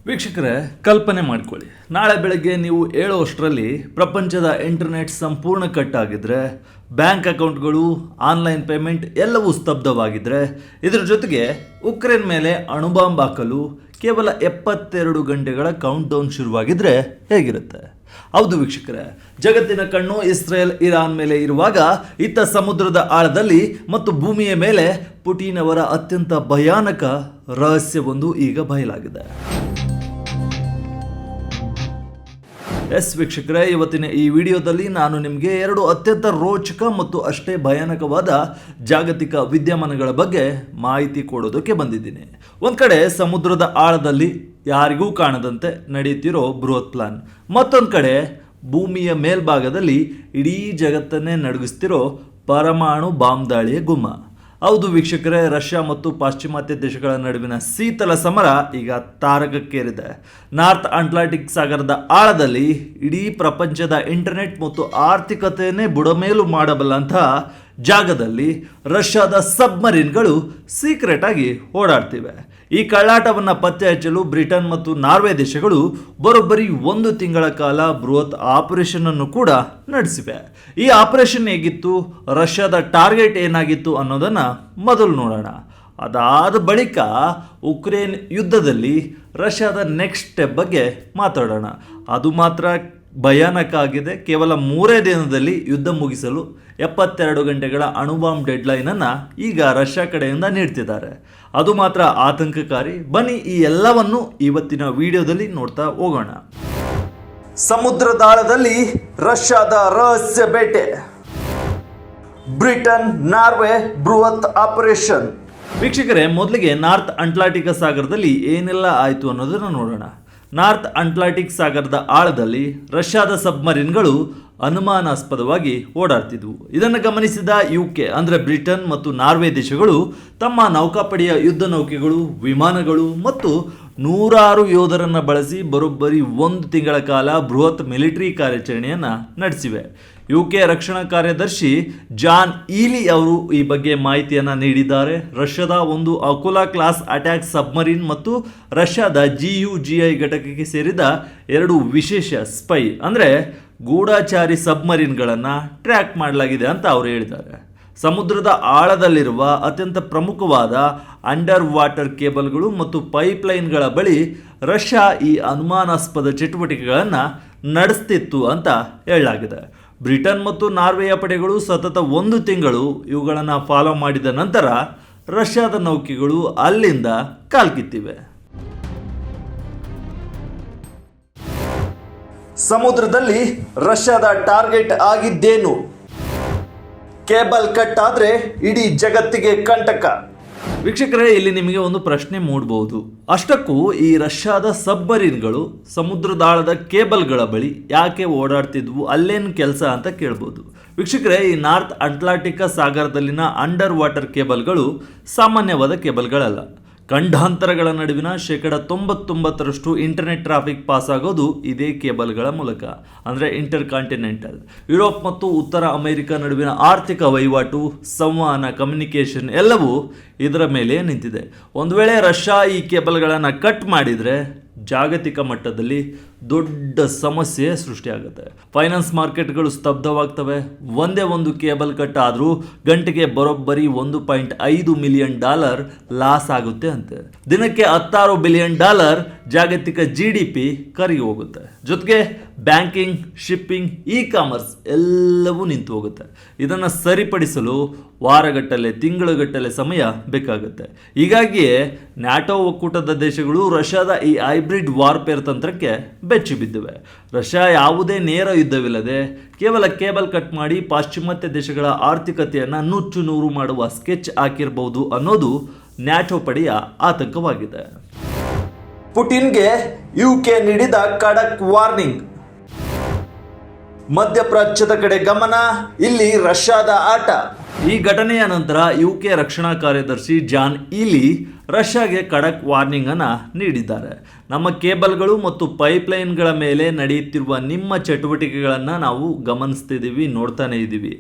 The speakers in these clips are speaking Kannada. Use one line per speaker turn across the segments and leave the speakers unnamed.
ವೀಕ್ಷಕರೇ, ಕಲ್ಪನೆ ಮಾಡ್ಕೊಳ್ಳಿ, ನಾಳೆ ಬೆಳಗ್ಗೆ ನೀವು ಹೇಳುವಷ್ಟರಲ್ಲಿ ಪ್ರಪಂಚದ ಇಂಟರ್ನೆಟ್ ಸಂಪೂರ್ಣ ಕಟ್ ಆಗಿದ್ರೆ, ಬ್ಯಾಂಕ್ ಅಕೌಂಟ್ಗಳು, ಆನ್ಲೈನ್ ಪೇಮೆಂಟ್ ಎಲ್ಲವೂ ಸ್ತಬ್ಧವಾಗಿದ್ದರೆ, ಇದರ ಜೊತೆಗೆ ಉಕ್ರೇನ್ ಮೇಲೆ ಅಣುಬಾಂಬ್ ಹಾಕಲು ಕೇವಲ 72 ಗಂಟೆಗಳ ಕೌಂಟ್ ಡೌನ್ ಶುರುವಾಗಿದ್ರೆ ಹೇಗಿರುತ್ತೆ? ಹೌದು ವೀಕ್ಷಕರೇ, ಜಗತ್ತಿನ ಕಣ್ಣು ಇಸ್ರೇಲ್ ಇರಾನ್ ಮೇಲೆ ಇರುವಾಗ ಇತ್ತ ಸಮುದ್ರದ ಆಳದಲ್ಲಿ ಮತ್ತು ಭೂಮಿಯ ಮೇಲೆ ಪುಟಿನ್ ಅವರ ಅತ್ಯಂತ ಭಯಾನಕ ರಹಸ್ಯವೊಂದು ಈಗ ಬಯಲಾಗಿದೆ. ಎಸ್ ವೀಕ್ಷಕರೇ, ಇವತ್ತಿನ ಈ ವಿಡಿಯೋದಲ್ಲಿ ನಾನು ನಿಮಗೆ 2 ಅತ್ಯಂತ ರೋಚಕ ಮತ್ತು ಅಷ್ಟೇ ಭಯಾನಕವಾದ ಜಾಗತಿಕ ವಿದ್ಯಮಾನಗಳ ಬಗ್ಗೆ ಮಾಹಿತಿ ಕೊಡೋದಕ್ಕೆ ಬಂದಿದ್ದೀನಿ. ಒಂದು ಕಡೆ ಸಮುದ್ರದ ಆಳದಲ್ಲಿ ಯಾರಿಗೂ ಕಾಣದಂತೆ ನಡೆಯುತ್ತಿರೋ ಬೃಹತ್ ಪ್ಲಾನ್, ಮತ್ತೊಂದು ಕಡೆ ಭೂಮಿಯ ಮೇಲ್ಭಾಗದಲ್ಲಿ ಇಡೀ ಜಗತ್ತನ್ನೇ ನಡುಗಿಸ್ತಿರೋ ಪರಮಾಣು ಬಾಂಬ್ ದಾಳಿಯ ಗುಮ್ಮ. ಹೌದು ವೀಕ್ಷಕರೇ, ರಷ್ಯಾ ಮತ್ತು ಪಾಶ್ಚಿಮಾತ್ಯ ದೇಶಗಳ ನಡುವಿನ ಶೀತಲ ಸಮರ ಈಗ ತಾರಕಕ್ಕೇರಿದೆ. ನಾರ್ತ್ ಅಟ್ಲಾಂಟಿಕ್ ಸಾಗರದ ಆಳದಲ್ಲಿ ಇಡೀ ಪ್ರಪಂಚದ ಇಂಟರ್ನೆಟ್ ಮತ್ತು ಆರ್ಥಿಕತೆಯನ್ನೇ ಬುಡಮೇಲು ಮಾಡಬಲ್ಲಂತಹ ಜಾಗದಲ್ಲಿ ರಷ್ಯಾದ ಸಬ್ಮರೀನ್ಗಳು ಸೀಕ್ರೆಟ್ ಆಗಿ ಓಡಾಡ್ತಿವೆ. ಈ ಕಳ್ಳಾಟವನ್ನು ಪತ್ತೆ ಹಚ್ಚಲು ಬ್ರಿಟನ್ ಮತ್ತು ನಾರ್ವೆ ದೇಶಗಳು ಬರೋಬ್ಬರಿ 1 ತಿಂಗಳ ಕಾಲ ಬೃಹತ್ ಆಪರೇಷನ್ ಅನ್ನು ಕೂಡ ನಡೆಸಿವೆ. ಈ ಆಪರೇಷನ್ ಹೇಗಿತ್ತು, ರಷ್ಯಾದ ಟಾರ್ಗೆಟ್ ಏನಾಗಿತ್ತು ಅನ್ನೋದನ್ನ ಮೊದಲು ನೋಡೋಣ. ಅದಾದ ಬಳಿಕ ಉಕ್ರೇನ್ ಯುದ್ಧದಲ್ಲಿ ರಷ್ಯಾದ ನೆಕ್ಸ್ಟ್ ಸ್ಟೆಪ್ ಬಗ್ಗೆ ಮಾತಾಡೋಣ. ಅದು ಮಾತ್ರ ಭಯಾನಕ ಆಗಿದೆ. ಕೇವಲ 3 ದಿನದಲ್ಲಿ ಯುದ್ಧ ಮುಗಿಸಲು 72 ಗಂಟೆಗಳ ಅಣುಬಾಂಬ್ ಡೆಡ್ಲೈನ್ ಅನ್ನು ಈಗ ರಷ್ಯಾ ಕಡೆಯಿಂದ ನೀಡ್ತಿದ್ದಾರೆ. ಅದು ಮಾತ್ರ ಆತಂಕಕಾರಿ. ಬನ್ನಿ ಈ ಎಲ್ಲವನ್ನು ಇವತ್ತಿನ ವಿಡಿಯೋದಲ್ಲಿ ನೋಡ್ತಾ ಹೋಗೋಣ. ಸಮುದ್ರದಾಳದಲ್ಲಿ ರಷ್ಯಾದ ರಹಸ್ಯ ಬೇಟೆ, ಬ್ರಿಟನ್ ನಾರ್ವೆ ಬೃಹತ್ ಆಪರೇಷನ್. ವೀಕ್ಷಕರೇ, ಮೊದಲಿಗೆ ನಾರ್ತ್ ಅಟ್ಲಾಂಟಿಕ್ ಸಾಗರದಲ್ಲಿ ಏನೆಲ್ಲ ಆಯಿತು ಅನ್ನೋದನ್ನು ನೋಡೋಣ. ನಾರ್ತ್ ಅಟ್ಲಾಂಟಿಕ್ ಸಾಗರದ ಆಳದಲ್ಲಿ ರಷ್ಯಾದ ಸಬ್ಮರೀನ್ಗಳು ಅನುಮಾನಾಸ್ಪದವಾಗಿ ಓಡಾಡ್ತಿದ್ವು. ಇದನ್ನು ಗಮನಿಸಿದ UK ಅಂದರೆ ಬ್ರಿಟನ್ ಮತ್ತು ನಾರ್ವೆ ದೇಶಗಳು ತಮ್ಮ ನೌಕಾಪಡೆಯ ಯುದ್ಧ ನೌಕೆಗಳು, ವಿಮಾನಗಳು ಮತ್ತು 106 ಯೋಧರನ್ನು ಬಳಸಿ ಬರೋಬ್ಬರಿ 1 ತಿಂಗಳ ಕಾಲ ಬೃಹತ್ ಮಿಲಿಟರಿ ಕಾರ್ಯಾಚರಣೆಯನ್ನು ನಡೆಸಿವೆ. UK ರಕ್ಷಣಾ ಕಾರ್ಯದರ್ಶಿ ಜಾನ್ ಈಲಿ ಅವರು ಈ ಬಗ್ಗೆ ಮಾಹಿತಿಯನ್ನು ನೀಡಿದ್ದಾರೆ. ರಷ್ಯಾದ ಒಂದು ಅಕುಲಾ ಕ್ಲಾಸ್ ಅಟ್ಯಾಕ್ ಸಬ್ಮರೀನ್ ಮತ್ತು ರಷ್ಯಾದ GUGI ಘಟಕಕ್ಕೆ ಸೇರಿದ 2 ವಿಶೇಷ ಸ್ಪೈ ಅಂದರೆ ಗೂಢಚಾರಿ ಸಬ್ಮರೀನ್ಗಳನ್ನು ಟ್ರ್ಯಾಕ್ ಮಾಡಲಾಗಿದೆ ಅಂತ ಅವರು ಹೇಳಿದ್ದಾರೆ. ಸಮುದ್ರದ ಆಳದಲ್ಲಿರುವ ಅತ್ಯಂತ ಪ್ರಮುಖವಾದ ಅಂಡರ್ ವಾಟರ್ ಕೇಬಲ್ಗಳು ಮತ್ತು ಪೈಪ್ಲೈನ್ಗಳ ಬಳಿ ರಷ್ಯಾ ಈ ಅನುಮಾನಾಸ್ಪದ ಚಟುವಟಿಕೆಗಳನ್ನು ನಡೆಸ್ತಿತ್ತು ಅಂತ ಹೇಳಲಾಗಿದೆ. ಬ್ರಿಟನ್ ಮತ್ತು ನಾರ್ವೆಯ ಪಡೆಗಳು ಸತತ 1 ತಿಂಗಳು ಇವುಗಳನ್ನು ಫಾಲೋ ಮಾಡಿದ ನಂತರ ರಷ್ಯಾದ ನೌಕೆಗಳು ಅಲ್ಲಿಂದ ಕಾಲ್ಕಿತ್ತಿವೆ. ಸಮುದ್ರದಲ್ಲಿ ರಷ್ಯಾದ ಟಾರ್ಗೆಟ್ ಆಗಿದ್ದೇನು? ಕೇಬಲ್ ಕಟ್ ಆದ್ರೆ ಇಡೀ ಜಗತ್ತಿಗೆ ಕಂಟಕ. ವೀಕ್ಷಕರೇ, ಇಲ್ಲಿ ನಿಮಗೆ ಒಂದು ಪ್ರಶ್ನೆ ಮೂಡಬಹುದು. ಅಷ್ಟಕ್ಕೂ ಈ ರಷ್ಯಾದ ಸಬ್ಮರೀನ್ಗಳು ಸಮುದ್ರದಾಳದ ಕೇಬಲ್ಗಳ ಬಳಿ ಯಾಕೆ ಓಡಾಡ್ತಿದ್ವು, ಅಲ್ಲೇನು ಕೆಲಸ ಅಂತ ಕೇಳ್ಬೋದು. ವೀಕ್ಷಕರೇ, ಈ ನಾರ್ತ್ ಅಟ್ಲಾಂಟಿಕ್ ಸಾಗರದಲ್ಲಿನ ಅಂಡರ್ ವಾಟರ್ ಕೇಬಲ್ಗಳು ಸಾಮಾನ್ಯವಾದ ಕೇಬಲ್ಗಳಲ್ಲ. ಖಂಡಾಂತರಗಳ ನಡುವಿನ 99% ಇಂಟರ್ನೆಟ್ ಟ್ರಾಫಿಕ್ ಪಾಸ್ ಆಗೋದು ಇದೇ ಕೇಬಲ್ಗಳ ಮೂಲಕ, ಅಂದರೆ ಇಂಟರ್ ಕಾಂಟಿನೆಂಟಲ್. ಯುರೋಪ್ ಮತ್ತು ಉತ್ತರ ಅಮೆರಿಕ ನಡುವಿನ ಆರ್ಥಿಕ ವಹಿವಾಟು, ಸಂವಹನ, ಕಮ್ಯುನಿಕೇಷನ್ ಎಲ್ಲವೂ ಇದರ ಮೇಲೆ ನಿಂತಿದೆ. ಒಂದು ವೇಳೆ ರಷ್ಯಾ ಈ ಕೇಬಲ್ಗಳನ್ನು ಕಟ್ ಮಾಡಿದರೆ ಜಾಗತಿಕ ಮಟ್ಟದಲ್ಲಿ ದೊಡ್ಡ ಸಮಸ್ಯೆ ಸೃಷ್ಟಿಯಾಗುತ್ತೆ. ಫೈನಾನ್ಸ್ ಮಾರ್ಕೆಟ್ಗಳು ಸ್ತಬ್ಧವಾಗ್ತವೆ. ಒಂದೇ ಒಂದು ಕೇಬಲ್ ಕಟ್ ಆದರೂ ಗಂಟೆಗೆ ಬರೋಬ್ಬರಿ $1.5 ಮಿಲಿಯನ್ ಲಾಸ್ ಆಗುತ್ತೆ ಅಂತೆ. ದಿನಕ್ಕೆ $16 ಬಿಲಿಯನ್ ಜಾಗತಿಕ GDP ಕರಗಿ ಹೋಗುತ್ತೆ. ಜೊತೆಗೆ ಬ್ಯಾಂಕಿಂಗ್, ಶಿಪ್ಪಿಂಗ್, ಇ-ಕಾಮರ್ಸ್ ಎಲ್ಲವೂ ನಿಂತು ಹೋಗುತ್ತೆ. ಇದನ್ನು ಸರಿಪಡಿಸಲು ವಾರಗಟ್ಟಲೆ, ತಿಂಗಳುಗಟ್ಟಲೆ ಸಮಯ ಬೇಕಾಗುತ್ತೆ. ಹೀಗಾಗಿಯೇ ನ್ಯಾಟೋ ಒಕ್ಕೂಟದ ದೇಶಗಳು ರಷ್ಯಾದ ಈ ಹೈಬ್ರಿಡ್ ವಾರ್ಪೇರ್ ತಂತ್ರಕ್ಕೆ ಬೆಚ್ಚಿ ಬಿದ್ದಿವೆ. ರಷ್ಯಾ ಯಾವುದೇ ನೇರ ಯುದ್ಧವಿಲ್ಲದೆ ಕೇವಲ ಕೇಬಲ್ ಕಟ್ ಮಾಡಿ ಪಾಶ್ಚಿಮಾತ್ಯ ದೇಶಗಳ ಆರ್ಥಿಕತೆಯನ್ನು ನುಚ್ಚು ನೂರು ಮಾಡುವ ಸ್ಕೆಚ್ ಹಾಕಿರಬಹುದು ಅನ್ನೋದು ನ್ಯಾಟೋ ಪಡೆಯ ಆತಂಕವಾಗಿದೆ. ಪುಟಿನ್ಗೆ UK ನೀಡಿದ ಖಡಕ್ ವಾರ್ನಿಂಗ್. ಮಧ್ಯಪ್ರಾಚ್ಯದ ಕಡೆ ಗಮನ, ಇಲ್ಲಿ ರಷ್ಯಾದ ಆಟ. ಈ ಘಟನೆಯ ನಂತರ UK ರಕ್ಷಣಾ ಕಾರ್ಯದರ್ಶಿ ಜಾನ್ ಈಲಿ ರಷ್ಯಾಗೆ ಖಡಕ್ ವಾರ್ನಿಂಗ್ ಅನ್ನು ನೀಡಿದ್ದಾರೆ. ನಮ್ಮ ಕೇಬಲ್ಗಳು ಮತ್ತು ಪೈಪ್ಲೈನ್ಗಳ ಮೇಲೆ ನಡೆಯುತ್ತಿರುವ ನಿಮ್ಮ ಚಟುವಟಿಕೆಗಳನ್ನು ನಾವು ಗಮನಿಸ್ತಿದ್ದೀವಿ, ನೋಡ್ತಾನೆ ಇದ್ದೀವಿ.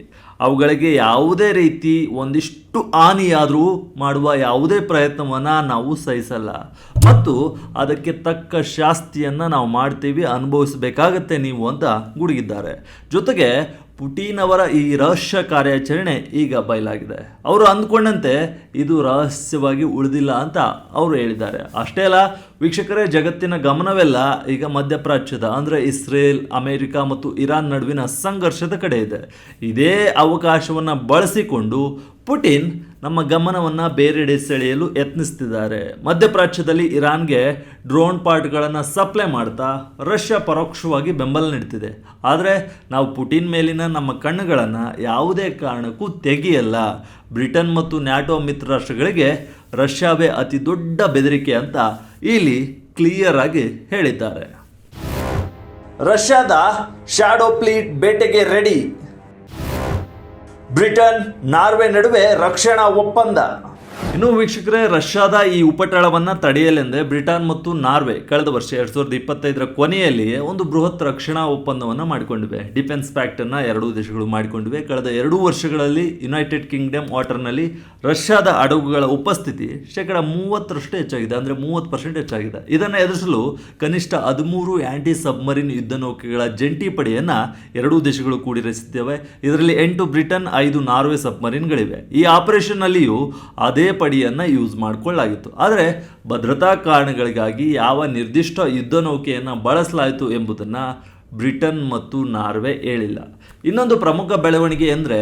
ಅವುಗಳಿಗೆ ಯಾವುದೇ ರೀತಿ ಒಂದಿಷ್ಟು ಹಾನಿಯಾದರೂ ಮಾಡುವ ಯಾವುದೇ ಪ್ರಯತ್ನವನ್ನು ನಾವು ಸಹಿಸಲ್ಲ ಮತ್ತು ಅದಕ್ಕೆ ತಕ್ಕ ಶಾಸ್ತಿಯನ್ನು ನಾವು ಮಾಡ್ತೀವಿ, ಅನುಭವಿಸಬೇಕಾಗತ್ತೆ ನೀವು ಅಂತ ಗುಡುಗಿದ್ದಾರೆ. ಜೊತೆಗೆ ಪುಟಿನ್ ಅವರ ಈ ರಹಸ್ಯ ಕಾರ್ಯಾಚರಣೆ ಈಗ ಬಯಲಾಗಿದೆ. ಅವರು ಅಂದ್ಕೊಂಡಂತೆ ಇದು ರಹಸ್ಯವಾಗಿ ಉಳಿದಿಲ್ಲ ಅಂತ ಅವರು ಹೇಳಿದ್ದಾರೆ. ಅಷ್ಟೇ ಅಲ್ಲ ವೀಕ್ಷಕರೇ, ಜಗತ್ತಿನ ಗಮನವೆಲ್ಲ ಈಗ ಮಧ್ಯಪ್ರಾಚ್ಯದ ಅಂದರೆ ಇಸ್ರೇಲ್, ಅಮೆರಿಕ ಮತ್ತು ಇರಾನ್ ನಡುವಿನ ಸಂಘರ್ಷದ ಕಡೆ ಇದೆ. ಇದೇ ಅವಕಾಶವನ್ನು ಬಳಸಿಕೊಂಡು ಪುಟಿನ್ ನಮ್ಮ ಗಮನವನ್ನು ಬೇರೆಡೆ ಸೆಳೆಯಲು ಯತ್ನಿಸ್ತಿದ್ದಾರೆ. ಮಧ್ಯಪ್ರಾಚ್ಯದಲ್ಲಿ ಇರಾನ್ಗೆ ಡ್ರೋನ್ ಪಾರ್ಟ್ಗಳನ್ನು ಸಪ್ಲೈ ಮಾಡ್ತಾ ರಷ್ಯಾ ಪರೋಕ್ಷವಾಗಿ ಬೆಂಬಲ ನೀಡ್ತಿದೆ. ಆದರೆ ನಾವು ಪುಟಿನ್ ಮೇಲಿನ ನಮ್ಮ ಕಣ್ಣುಗಳನ್ನು ಯಾವುದೇ ಕಾರಣಕ್ಕೂ ತೆಗೆಯಲ್ಲ. ಬ್ರಿಟನ್ ಮತ್ತು ನ್ಯಾಟೋ ಮಿತ್ರ ರಾಷ್ಟ್ರಗಳಿಗೆ ರಷ್ಯಾವೇ ಅತಿ ದೊಡ್ಡ ಬೆದರಿಕೆ ಅಂತ ಇಲ್ಲಿ ಕ್ಲಿಯರ್ ಆಗಿ ಹೇಳಿದ್ದಾರೆ. ರಷ್ಯಾದ ಶಾಡೋ ಫ್ಲೀಟ್ ಬೇಟೆಗೆ ರೆಡಿ. ಬ್ರಿಟನ್ ನಾರ್ವೆ ನಡುವೆ ರಕ್ಷಣಾ ಒಪ್ಪಂದ. ಇನ್ನು ವೀಕ್ಷಕರೇ, ರಷ್ಯಾದ ಈ ಉಪಟಳವನ್ನು ತಡೆಯಲೆಂದೇ ಬ್ರಿಟನ್ ಮತ್ತು ನಾರ್ವೆ ಕಳೆದ ವರ್ಷ 2025ರ ಕೊನೆಯಲ್ಲಿಯೇ ಒಂದು ಬೃಹತ್ ರಕ್ಷಣಾ ಒಪ್ಪಂದವನ್ನು ಮಾಡಿಕೊಂಡಿವೆ. ಡಿಫೆನ್ಸ್ ಪ್ಯಾಕ್ಟನ್ನು ಎರಡೂ ದೇಶಗಳು ಮಾಡಿಕೊಂಡಿವೆ. ಕಳೆದ 2 ವರ್ಷಗಳಲ್ಲಿ ಯುನೈಟೆಡ್ ಕಿಂಗ್ಡಮ್ ವಾಟರ್ನಲ್ಲಿ ರಷ್ಯಾದ ಹಡಗುಗಳ ಉಪಸ್ಥಿತಿ 30% ಹೆಚ್ಚಾಗಿದೆ, ಅಂದರೆ 30% ಹೆಚ್ಚಾಗಿದೆ. ಇದನ್ನು ಎದುರಿಸಲು ಕನಿಷ್ಠ 13 ಆ್ಯಂಟಿ ಸಬ್ಮರಿನ್ ಯುದ್ಧ ನೌಕೆಗಳ ಜಂಟಿ ಪಡೆಯನ್ನು ಎರಡೂ ದೇಶಗಳು ಕೂಡಿರಿಸಿದ್ದೇವೆ. ಇದರಲ್ಲಿ 8 ಬ್ರಿಟನ್, 5 ನಾರ್ವೆ ಸಬ್ಮರಿನ್ಗಳಿವೆ. ಈ ಆಪರೇಷನ್ನಲ್ಲಿಯೂ ಅದೇ ಪಡೆಯನ್ನು ಯೂಸ್ ಮಾಡಿಕೊಳ್ಳಲಾಗಿತ್ತು. ಆದರೆ ಭದ್ರತಾ ಕಾರಣಗಳಿಗಾಗಿ ಯಾವ ನಿರ್ದಿಷ್ಟ ಯುದ್ಧ ನೌಕೆಯನ್ನು ಬಳಸಲಾಯಿತು ಎಂಬುದನ್ನು ಬ್ರಿಟನ್ ಮತ್ತು ನಾರ್ವೆ ಹೇಳಿಲ್ಲ. ಇನ್ನೊಂದು ಪ್ರಮುಖ ಬೆಳವಣಿಗೆ ಎಂದರೆ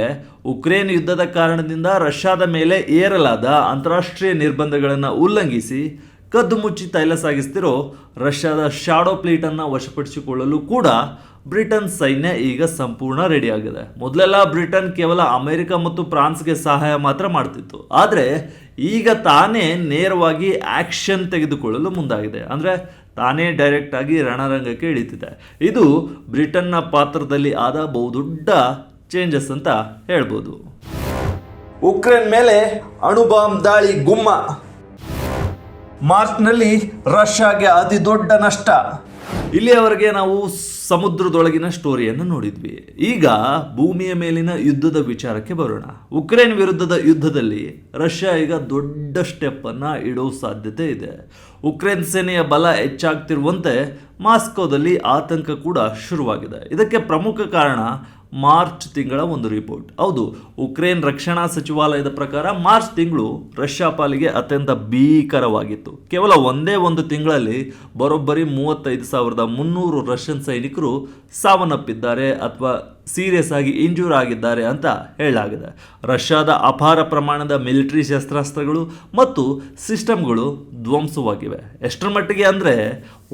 ಉಕ್ರೇನ್ ಯುದ್ಧದ ಕಾರಣದಿಂದ ರಷ್ಯಾದ ಮೇಲೆ ಏರಲಾದ ಅಂತಾರಾಷ್ಟ್ರೀಯ ನಿರ್ಬಂಧಗಳನ್ನು ಉಲ್ಲಂಘಿಸಿ ಕದ್ದು ಮುಚ್ಚಿ ತೈಲ ಸಾಗಿಸ್ತಿರೋ ರಷ್ಯಾದ ಶಾಡೋ ಫ್ಲೀಟನ್ನು ವಶಪಡಿಸಿಕೊಳ್ಳಲು ಕೂಡ ಬ್ರಿಟನ್ ಸೈನ್ಯ ಈಗ ಸಂಪೂರ್ಣ ರೆಡಿಯಾಗಿದೆ. ಮೊದಲೆಲ್ಲ ಬ್ರಿಟನ್ ಕೇವಲ ಅಮೆರಿಕ ಮತ್ತು ಫ್ರಾನ್ಸ್ಗೆ ಸಹಾಯ ಮಾತ್ರ ಮಾಡ್ತಿತ್ತು. ಆದರೆ ಈಗ ತಾನೇ ನೇರವಾಗಿ ಆ್ಯಕ್ಷನ್ ತೆಗೆದುಕೊಳ್ಳಲು ಮುಂದಾಗಿದೆ. ಅಂದರೆ ತಾನೇ ಡೈರೆಕ್ಟ್ ಆಗಿ ರಣರಂಗಕ್ಕೆ ಇಳಿತಿದೆ. ಇದು ಬ್ರಿಟನ್ನ ಪಾತ್ರದಲ್ಲಿ ಆದ ಬಹುದೊಡ್ಡ ಚೇಂಜಸ್ ಅಂತ ಹೇಳ್ಬೋದು. ಉಕ್ರೇನ್ ಮೇಲೆ ಅಣುಬಾಂಬ್ ದಾಳಿ ಗುಮ್ಮ. ಮಾರ್ಚ್ನಲ್ಲಿ ರಷ್ಯಾಗೆ ಅತಿ ದೊಡ್ಡ ನಷ್ಟ. ಇಲ್ಲಿಯವರೆಗೆ ನಾವು ಸಮುದ್ರದೊಳಗಿನ ಸ್ಟೋರಿಯನ್ನು ನೋಡಿದ್ವಿ. ಈಗ ಭೂಮಿಯ ಮೇಲಿನ ಯುದ್ಧದ ವಿಚಾರಕ್ಕೆ ಬರೋಣ. ಉಕ್ರೇನ್ ವಿರುದ್ಧದ ಯುದ್ಧದಲ್ಲಿ ರಷ್ಯಾ ಈಗ ದೊಡ್ಡ ಸ್ಟೆಪ್ಪನ್ನು ಇಡೋ ಸಾಧ್ಯತೆ ಇದೆ. ಉಕ್ರೇನ್ ಸೇನೆಯ ಬಲ ಹೆಚ್ಚಾಗ್ತಿರುವಂತೆ ಮಾಸ್ಕೋದಲ್ಲಿ ಆತಂಕ ಕೂಡ ಶುರುವಾಗಿದೆ. ಇದಕ್ಕೆ ಪ್ರಮುಖ ಕಾರಣ ಮಾರ್ಚ್ ತಿಂಗಳ ಒಂದು ರಿಪೋರ್ಟ್. ಹೌದು, ಉಕ್ರೇನ್ ರಕ್ಷಣಾ ಸಚಿವಾಲಯದ ಪ್ರಕಾರ ಮಾರ್ಚ್ ತಿಂಗಳು ರಷ್ಯಾ ಪಾಲಿಗೆ ಅತ್ಯಂತ ಭೀಕರವಾಗಿತ್ತು. ಕೇವಲ ಒಂದೇ ಒಂದು ತಿಂಗಳಲ್ಲಿ ಬರೋಬ್ಬರಿ 35,300 ರಷ್ಯನ್ ಸೈನಿಕರು ಸಾವನ್ನಪ್ಪಿದ್ದಾರೆ ಅಥವಾ ಸೀರಿಯಸ್ ಆಗಿ ಇಂಜೂರ್ ಆಗಿದ್ದಾರೆ ಅಂತ ಹೇಳಲಾಗಿದೆ. ರಷ್ಯಾದ ಅಪಾರ ಪ್ರಮಾಣದ ಮಿಲಿಟರಿ ಶಸ್ತ್ರಾಸ್ತ್ರಗಳು ಮತ್ತು ಸಿಸ್ಟಮ್ಗಳು ಧ್ವಂಸವಾಗಿವೆ. ಎಷ್ಟರ ಮಟ್ಟಿಗೆ ಅಂದರೆ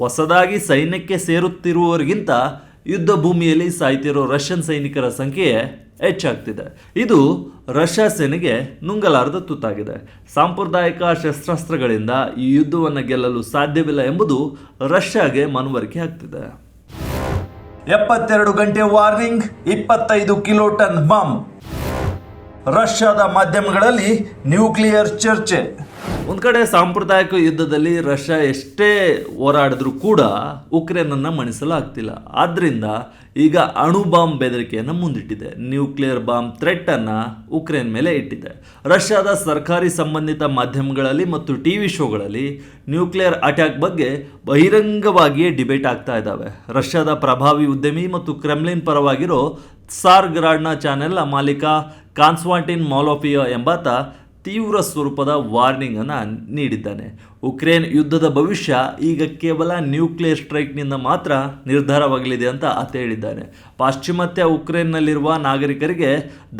ಹೊಸದಾಗಿ ಸೈನ್ಯಕ್ಕೆ ಸೇರುತ್ತಿರುವವರಿಗಿಂತ ಯುದ್ಧ ಭೂಮಿಯಲ್ಲಿ ಸಾಯ್ತಿರೋ ರಷ್ಯನ್ ಸೈನಿಕರ ಸಂಖ್ಯೆ ಹೆಚ್ಚಾಗ್ತಿದೆ. ಇದು ರಷ್ಯಾ ಸೇನೆಗೆ ನುಂಗಲಾರದ ತುತ್ತಾಗಿದೆ. ಸಾಂಪ್ರದಾಯಿಕ ಶಸ್ತ್ರಾಸ್ತ್ರಗಳಿಂದ ಈ ಯುದ್ಧವನ್ನು ಗೆಲ್ಲಲು ಸಾಧ್ಯವಿಲ್ಲ ಎಂಬುದು ರಷ್ಯಾಗೆ ಮನವರಿಕೆ ಆಗ್ತಿದೆ. 72 ಗಂಟೆ ವಾರ್ನಿಂಗ್, 25 ಕಿಲೋಟನ್ ಬಾಂಬ್. ರಷ್ಯಾದ ಮಾಧ್ಯಮಗಳಲ್ಲಿ ನ್ಯೂಕ್ಲಿಯರ್ ಚರ್ಚೆ. ಒಂದು ಕಡೆ ಸಾಂಪ್ರದಾಯಿಕ ಯುದ್ಧದಲ್ಲಿ ರಷ್ಯಾ ಎಷ್ಟೇ ಹೋರಾಡಿದ್ರೂ ಕೂಡ ಉಕ್ರೇನನ್ನು ಮಣಿಸಲಾಗ್ತಿಲ್ಲ. ಆದ್ದರಿಂದ ಈಗ ಅಣು ಬಾಂಬ್ ಬೆದರಿಕೆಯನ್ನು ಮುಂದಿಟ್ಟಿದೆ. ನ್ಯೂಕ್ಲಿಯರ್ ಬಾಂಬ್ ಥ್ರೆಟ್ಟನ್ನು ಉಕ್ರೇನ್ ಮೇಲೆ ಇಟ್ಟಿದೆ. ರಷ್ಯಾದ ಸರ್ಕಾರಿ ಸಂಬಂಧಿತ ಮಾಧ್ಯಮಗಳಲ್ಲಿ ಮತ್ತು ಟಿವಿ ಶೋಗಳಲ್ಲಿ ನ್ಯೂಕ್ಲಿಯರ್ ಅಟ್ಯಾಕ್ ಬಗ್ಗೆ ಬಹಿರಂಗವಾಗಿಯೇ ಡಿಬೇಟ್ ಆಗ್ತಾ ಇದ್ದಾವೆ. ರಷ್ಯಾದ ಪ್ರಭಾವಿ ಉದ್ಯಮಿ ಮತ್ತು ಕ್ರೆಮ್ಲಿನ್ ಪರವಾಗಿರೋ ಸಾರ್ಗ್ರಾಡ್ನ ಚಾನೆಲ್ನ ಮಾಲೀಕ ಕಾನ್ಸ್ಟಾಂಟಿನ್ ಮಾಲೋಫಿಯೋ ಎಂಬಾತ ತೀವ್ರ ಸ್ವರೂಪದ ವಾರ್ನಿಂಗ್ ಅನ್ನು ನೀಡಿದ್ದಾನೆ. ಉಕ್ರೇನ್ ಯುದ್ಧದ ಭವಿಷ್ಯ ಈಗ ಕೇವಲ ನ್ಯೂಕ್ಲಿಯರ್ ಸ್ಟ್ರೈಕ್ನಿಂದ ಮಾತ್ರ ನಿರ್ಧಾರವಾಗಲಿದೆ ಅಂತ ಆತ ಹೇಳಿದ್ದಾನೆ. ಪಾಶ್ಚಿಮಾತ್ಯ ಉಕ್ರೇನ್ನಲ್ಲಿರುವ ನಾಗರಿಕರಿಗೆ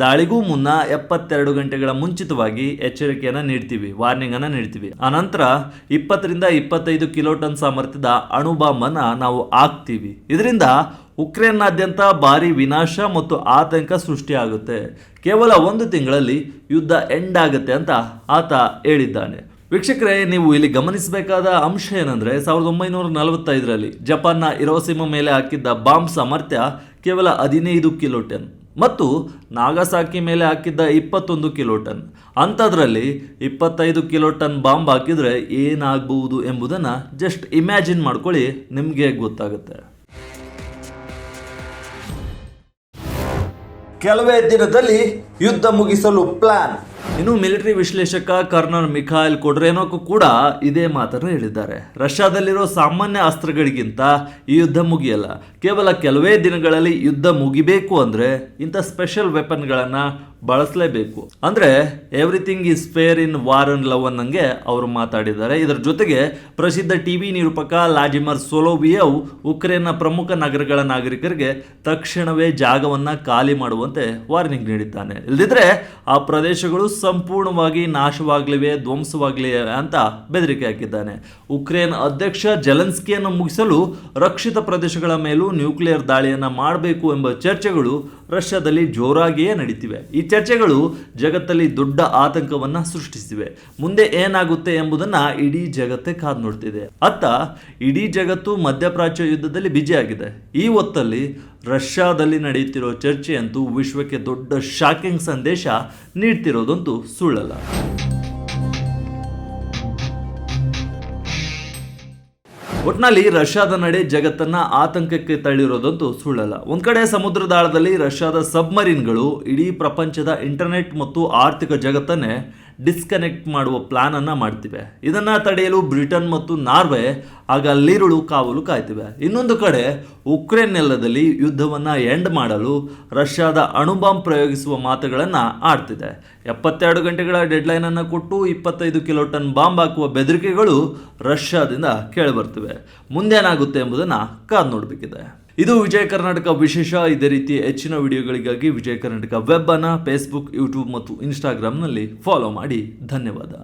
ದಾಳಿಗೂ ಮುನ್ನ 72 ಗಂಟೆಗಳ ಮುಂಚಿತವಾಗಿ ಎಚ್ಚರಿಕೆಯನ್ನು ನೀಡ್ತೀವಿ, ವಾರ್ನಿಂಗನ್ನು ನೀಡ್ತೀವಿ. ಆನಂತರ 20ರಿಂದ 25 ಕಿಲೋಟನ್ ಸಾಮರ್ಥ್ಯದ ಅಣು ಬಾಂಬನ್ನು ನಾವು ಹಾಕ್ತೀವಿ. ಇದರಿಂದ ಉಕ್ರೇನ್ನಾದ್ಯಂತ ಭಾರಿ ವಿನಾಶ ಮತ್ತು ಆತಂಕ ಸೃಷ್ಟಿಯಾಗುತ್ತೆ. ಕೇವಲ 1 ತಿಂಗಳಲ್ಲಿ ಯುದ್ಧ ಎಂಡ್ ಆಗುತ್ತೆ ಅಂತ ಆತ ಹೇಳಿದ್ದಾನೆ. ವೀಕ್ಷಕರೇ, ನೀವು ಇಲ್ಲಿ ಗಮನಿಸಬೇಕಾದ ಅಂಶ ಏನಂದರೆ 1945ರಲ್ಲಿ ಜಪಾನ್ನ ಹಿರೋಶಿಮಾ ಮೇಲೆ ಹಾಕಿದ್ದ ಬಾಂಬ್ ಸಾಮರ್ಥ್ಯ ಕೇವಲ 15 ಕಿಲೋಟನ್. ಮತ್ತು ನಾಗಸಾಕಿ ಮೇಲೆ ಹಾಕಿದ್ದ 21 ಕಿಲೋಟನ್. ಅಂಥದ್ರಲ್ಲಿ 25 ಕಿಲೋಟನ್ ಬಾಂಬ್ ಹಾಕಿದರೆ ಏನಾಗಬಹುದು ಎಂಬುದನ್ನು ಜಸ್ಟ್ ಇಮ್ಯಾಜಿನ್ ಮಾಡ್ಕೊಳ್ಳಿ, ನಿಮಗೆ ಗೊತ್ತಾಗುತ್ತೆ. ಕೆಲವೇ ದಿನದಲ್ಲಿ ಯುದ್ಧ ಮುಗಿಸಲು ಪ್ಲಾನ್. ಇನ್ನು ಮಿಲಿಟರಿ ವಿಶ್ಲೇಷಕ ಕರ್ನಲ್ ಮಿಖಾಯಿಲ್ ಕೊಡ್ರೇನೋಕ್ ಕೂಡ ಇದೇ ಮಾತನ್ನು ಹೇಳಿದ್ದಾರೆ. ರಷ್ಯಾದಲ್ಲಿರೋ ಸಾಮಾನ್ಯ ಅಸ್ತ್ರಗಳಿಗಿಂತ ಈ ಯುದ್ಧ ಮುಗಿಯಲ್ಲ. ಕೇವಲ ಕೆಲವೇ ದಿನಗಳಲ್ಲಿ ಯುದ್ಧ ಮುಗಿಬೇಕು ಅಂದರೆ ಇಂಥ ಸ್ಪೆಷಲ್ ವೆಪನ್ಗಳನ್ನು ಬಳಸಲೇಬೇಕು. ಅಂದರೆ everything is fair in war and love ಅನ್ನಂಗೆ ಅವರು ಮಾತಾಡಿದ್ದಾರೆ. ಇದರ ಜೊತೆಗೆ ಪ್ರಸಿದ್ಧ ಟಿವಿ ನಿರೂಪಕ ವ್ಲಾದಿಮಿರ್ ಸೊಲೋವಿಯವ್ ಉಕ್ರೇನ್ನ ಪ್ರಮುಖ ನಗರಗಳ ನಾಗರಿಕರಿಗೆ ತಕ್ಷಣವೇ ಜಾಗವನ್ನು ಖಾಲಿ ಮಾಡುವಂತೆ ವಾರ್ನಿಂಗ್ ನೀಡಿದ್ದಾನೆ. ಇಲ್ಲದಿದ್ದರೆ ಆ ಪ್ರದೇಶಗಳು ಸಂಪೂರ್ಣವಾಗಿ ನಾಶವಾಗಲಿವೆ, ಧ್ವಂಸವಾಗಲಿವೆ ಅಂತ ಬೆದರಿಕೆ ಹಾಕಿದ್ದಾನೆ. ಉಕ್ರೇನ್ ಅಧ್ಯಕ್ಷ ಜೆಲೆನ್ಸ್ಕಿಯನ್ನು ಮುಗಿಸಲು ರಕ್ಷಿತ ಪ್ರದೇಶಗಳ ಮೇಲೂ ನ್ಯೂಕ್ಲಿಯರ್ ದಾಳಿಯನ್ನು ಮಾಡಬೇಕು ಎಂಬ ಚರ್ಚೆಗಳು ರಷ್ಯಾದಲ್ಲಿ ಜೋರಾಗಿಯೇ ನಡೀತಿವೆ. ಈ ಚರ್ಚೆಗಳು ಜಗತ್ತಲ್ಲಿ ದೊಡ್ಡ ಆತಂಕವನ್ನು ಸೃಷ್ಟಿಸಿವೆ. ಮುಂದೆ ಏನಾಗುತ್ತೆ ಎಂಬುದನ್ನು ಇಡೀ ಜಗತ್ತೇ ಕಾದು ನೋಡ್ತಿದೆ. ಅತ್ತ ಇಡೀ ಜಗತ್ತು ಮಧ್ಯಪ್ರಾಚ್ಯ ಯುದ್ಧದಲ್ಲಿ ಬ್ಯುಸಿಯಾಗಿದೆ. ಈ ಹೊತ್ತಲ್ಲಿ ರಷ್ಯಾದಲ್ಲಿ ನಡೆಯುತ್ತಿರೋ ಚರ್ಚೆಯಂತೂ ವಿಶ್ವಕ್ಕೆ ದೊಡ್ಡ ಶಾಕಿಂಗ್ ಸಂದೇಶ ನೀಡ್ತಿರೋದಂತೂ ಸುಳ್ಳಲ್ಲ. ಒಟ್ನಲ್ಲಿ ರಷ್ಯಾದ ನಡೆ ಜಗತ್ತನ್ನ ಆತಂಕಕ್ಕೆ ತಳ್ಳಿರೋದಂತೂ ಸುಳ್ಳಲ್ಲ. ಒಂದ್ ಕಡೆ ಸಮುದ್ರದಾಳದಲ್ಲಿ ರಷ್ಯಾದ ಸಬ್ಮರೀನ್ಗಳು ಇಡೀ ಪ್ರಪಂಚದ ಇಂಟರ್ನೆಟ್ ಮತ್ತು ಆರ್ಥಿಕ ಜಗತ್ತನ್ನೇ ಡಿಸ್ಕನೆಕ್ಟ್ ಮಾಡುವ ಪ್ಲಾನ್ ಅನ್ನ ಮಾಡ್ತಿವೆ. ಇದನ್ನ ತಡೆಯಲು ಬ್ರಿಟನ್ ಮತ್ತು ನಾರ್ವೆ ಆಗ ಅಲ್ಲಿರುಳು ಕಾವಲು ಕಾಯ್ತಿವೆ. ಇನ್ನೊಂದು ಕಡೆ ಉಕ್ರೇನ್ ನೆಲದಲ್ಲಿ ಯುದ್ಧವನ್ನ ಎಂಡ್ ಮಾಡಲು ರಷ್ಯಾದ ಅಣುಬಾಂಬ್ ಪ್ರಯೋಗಿಸುವ ಮಾತುಗಳನ್ನ ಆಡ್ತಿದೆ. 72 ಗಂಟೆಗಳ ಡೆಡ್ಲೈನ್ ಅನ್ನು ಕೊಟ್ಟು 25 ಕಿಲೋಟನ್ ಬಾಂಬ್ ಹಾಕುವ ಬೆದರಿಕೆಗಳು ರಷ್ಯಾದಿಂದ ಕೇಳಿಬರ್ತಿವೆ. ಮುಂದೇನಾಗುತ್ತೆ ಎಂಬುದನ್ನ ಕಾದು ನೋಡಬೇಕಿದೆ. ಇದು ವಿಜಯ ಕರ್ನಾಟಕ ವಿಶೇಷ. ಇದೇ ರೀತಿ ಹೆಚ್ಚಿನ ವಿಡಿಯೋಗಳಿಗಾಗಿ ವಿಜಯ ಕರ್ನಾಟಕ ವೆಬ್ ಅನ್ನು ಫೇಸ್ಬುಕ್, ಯೂಟ್ಯೂಬ್ ಮತ್ತು ಇನ್ಸ್ಟಾಗ್ರಾಮ್ನಲ್ಲಿ ಫಾಲೋ ಮಾಡಿ. ಧನ್ಯವಾದ.